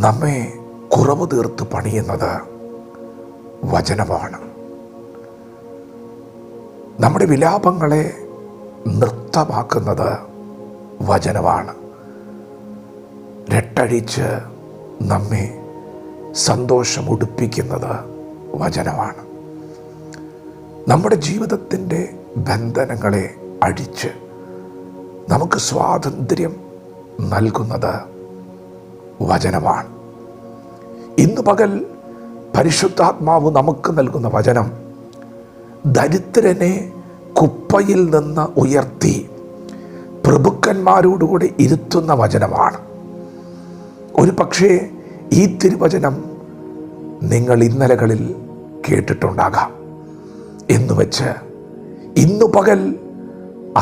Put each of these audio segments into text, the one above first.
നമ്മെ കുറവ് തീർത്ത് പണിയുന്നത് വചനമാണ്. നമ്മുടെ വിലാപങ്ങളെ നൃത്തമാക്കുന്നത് വചനമാണ്. രട്ടഴിച്ച് നമ്മെ സന്തോഷം ഉടുപ്പിക്കുന്നത് വചനമാണ്. നമ്മുടെ ജീവിതത്തിൻ്റെ ബന്ധനങ്ങളെ അഴിച്ച് നമുക്ക് സ്വാതന്ത്ര്യം നൽകുന്നത് വചനമാണ്. ഇന്ന് പകൽ പരിശുദ്ധാത്മാവ് നമുക്ക് നൽകുന്ന വചനം ദരിദ്രനെ കുപ്പയിൽ നിന്ന് ഉയർത്തി പ്രഭുക്കന്മാരോടുകൂടി ഇരുത്തുന്ന വചനമാണ്. ഒരു പക്ഷേ ഈ തിരുവചനം നിങ്ങൾ ഇന്നലകളിൽ കേട്ടിട്ടുണ്ടാകാം. എന്നുവെച്ച് ഇന്നു പകൽ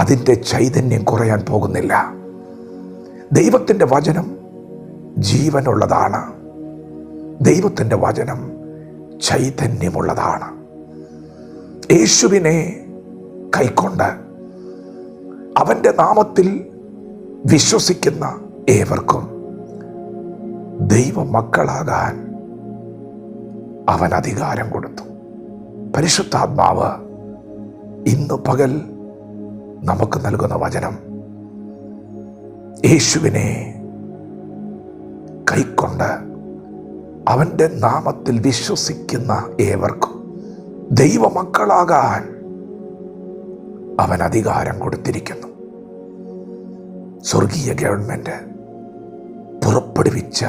അതിൻ്റെ ചൈതന്യം കുറയാൻ പോകുന്നില്ല. ദൈവത്തിൻ്റെ വചനം ജീവനുള്ളതാണ്. ദൈവത്തിൻ്റെ വചനം ചൈതന്യമുള്ളതാണ്. യേശുവിനെ കൈക്കൊണ്ട് അവൻ്റെ നാമത്തിൽ വിശ്വസിക്കുന്ന ഏവർക്കും ദൈവമക്കളാകാൻ അവൻ അധികാരം കൊടുത്തു. പരിശുദ്ധാത്മാവ് ഇന്ന് പകൽ നമുക്ക് നൽകുന്ന വചനം യേശുവിനെ കൈക്കൊണ്ട് അവൻ്റെ നാമത്തിൽ വിശ്വസിക്കുന്ന ഏവർക്കും ദൈവമക്കളാകാൻ അവൻ അധികാരം കൊടുത്തിരിക്കുന്നു. സ്വർഗീയ ഗവൺമെൻറ് പുറപ്പെടുവിച്ച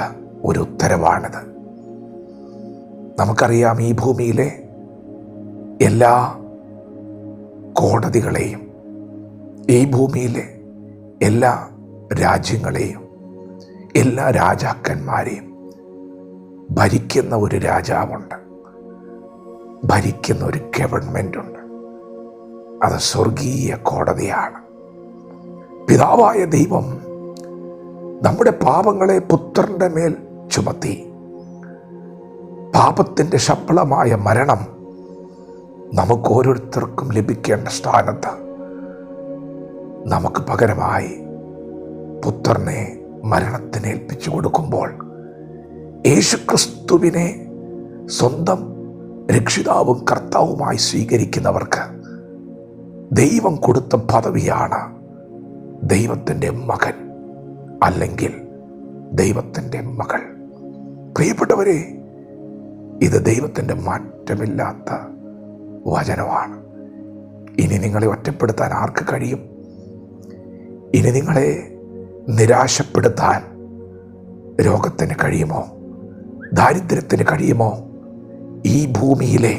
ഒരു ഉത്തരവാണിത്. നമുക്കറിയാം, ഈ ഭൂമിയിലെ എല്ലാ കോടതികളെയും, ഈ ഭൂമിയിലെ എല്ലാ രാജ്യങ്ങളെയും, എല്ലാ രാജാക്കന്മാരെയും ഭരിക്കുന്ന ഒരു രാജാവുണ്ട്, ഭരിക്കുന്ന ഒരു ഗവൺമെൻറ്റുണ്ട്. അത് സ്വർഗീയ കോടതിയാണ്. പിതാവായ ദൈവം നമ്മുടെ പാപങ്ങളെ പുത്രൻ്റെ മേൽ ചുമത്തി പാപത്തിൻ്റെ ശമ്പളമായ മരണം നമുക്ക് ഓരോരുത്തർക്കും ലഭിക്കേണ്ട സ്ഥാനത്ത് നമുക്ക് പകരമായി പുത്രനെ മരണത്തിന് ഏൽപ്പിച്ചു കൊടുക്കുമ്പോൾ യേശുക്രിസ്തുവിനെ സ്വന്തം രക്ഷിതാവും കർത്താവുമായി സ്വീകരിക്കുന്നവർക്ക് ദൈവം കൊടുത്ത പദവിയാണ് ദൈവത്തിൻ്റെ മകൻ അല്ലെങ്കിൽ ദൈവത്തിൻ്റെ മകൾ. പ്രിയപ്പെട്ടവരെ, ഇത് ദൈവത്തിൻ്റെ മാറ്റമില്ലാത്ത വചനമാണ്. ഇനി നിങ്ങളെ ഒറ്റപ്പെടുത്താൻ ആർക്ക് കഴിയും? ഇനി നിങ്ങളെ നിരാശപ്പെടുത്താൻ രോഗത്തിന് കഴിയുമോ? ദാരിദ്ര്യത്തിന് കഴിയുമോ? ഈ ഭൂമിയിലെ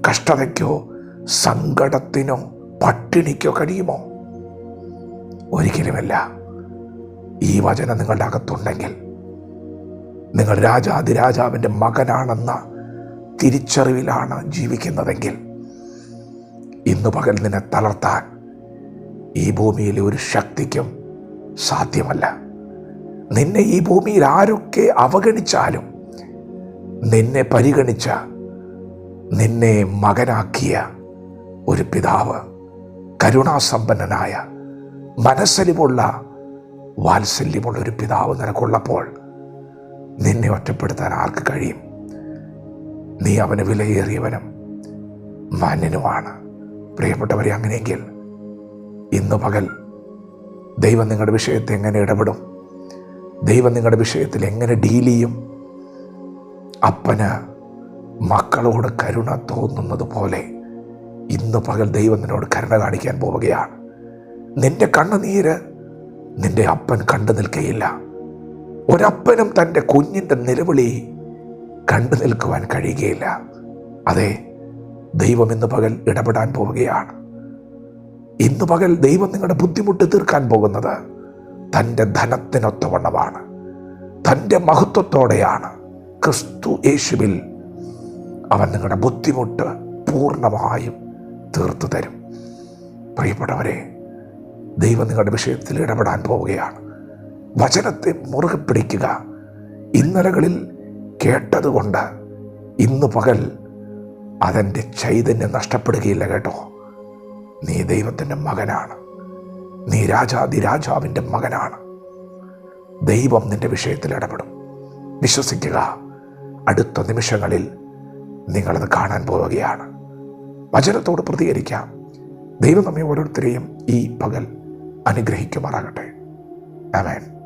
കഷ്ടതയ്ക്കോ സങ്കടത്തിനോ പട്ടിണിക്കോ കഴിയുമോ? ഒരിക്കലുമല്ല. ഈ വചനം നിങ്ങളുടെ അകത്തുണ്ടെങ്കിൽ, നിങ്ങൾ രാജാതിരാജാവിൻ്റെ മകനാണെന്ന തിരിച്ചറിവിലാണ് ജീവിക്കുന്നതെങ്കിൽ, ഇന്നു പകൽ നിന്നെ തളർത്താൻ ഈ ഭൂമിയിലെ ഒരു ശക്തിക്കും സാധ്യമല്ല. നിന്നെ ഈ ഭൂമിയിൽ ആരൊക്കെ അവഗണിച്ചാലും നിന്നെ പരിഗണിച്ച, നിന്നെ മകനാക്കിയ ഒരു പിതാവ്, കരുണാസമ്പന്നനായ, മനസ്സലിവുള്ള, വാത്സല്യമുള്ള ഒരു പിതാവ് നിനക്കുള്ളപ്പോൾ നിന്നെ ഒറ്റപ്പെടുത്താൻ ആർക്ക് കഴിയും? നീ അവന് വിലയേറിയവനും മാന്യനുമാണ്. പ്രിയപ്പെട്ടവരെ, അങ്ങനെയെങ്കിൽ ഇന്ന് പകൽ ദൈവം നിങ്ങളുടെ വിഷയത്തെ എങ്ങനെ ഇടപെടും? ദൈവം നിങ്ങളുടെ വിഷയത്തിൽ എങ്ങനെ ഡീൽ ചെയ്യും? അപ്പന് മക്കളോട് കരുണ തോന്നുന്നത് പോലെ ഇന്ന് പകൽ ദൈവം നിന്നോട് കരുണ കാണിക്കാൻ പോവുകയാണ്. നിന്റെ കണ്ണുനീര് നിന്റെ അപ്പൻ കണ്ടു നിൽക്കുകയില്ല. ഒരപ്പനും തൻ്റെ കുഞ്ഞിൻ്റെ നിലവിളി കണ്ടു നിൽക്കുവാൻ കഴിയുകയില്ല. അതെ, ദൈവം ഇന്ന് പകൽ ഇടപെടാൻ പോവുകയാണ്. ഇന്ന് പകൽ ദൈവം നിങ്ങളുടെ ബുദ്ധിമുട്ട് തീർക്കാൻ പോകുന്നത് തൻ്റെ ധനത്തിനൊത്തവണ്ണമാണ്, തൻ്റെ മഹത്വത്തോടെയാണ്. ക്രിസ്തു യേശുവിൽ അവൻ നിങ്ങളുടെ ബുദ്ധിമുട്ട് പൂർണ്ണമായും തീർത്തു തരും. പ്രിയപ്പെട്ടവരെ, ദൈവം നിങ്ങളുടെ വിഷയത്തിൽ ഇടപെടാൻ പോവുകയാണ്. വചനത്തെ മുറുകെ പിടിക്കുക. ഇന്നലകളിൽ കേട്ടതുകൊണ്ട് ഇന്ന് പകൽ അതെൻ്റെ ചൈതന്യം നഷ്ടപ്പെടുകയില്ല കേട്ടോ. നീ ദൈവത്തിൻ്റെ മകനാണ്. നീ രാജാതിരാജാവിൻ്റെ മകനാണ്. ദൈവം നിൻ്റെ വിഷയത്തിൽ ഇടപെടും. വിശ്വസിക്കുക, അടുത്ത നിമിഷങ്ങളിൽ നിങ്ങളത് കാണാൻ പോവുകയാണ്. വചനത്തോട് പ്രതികരിക്കാം. ദൈവം നമ്മെ ഓരോരുത്തരെയും ഈ പകൽ അനുഗ്രഹിക്കുമാറാകട്ടെ. ആമേൻ.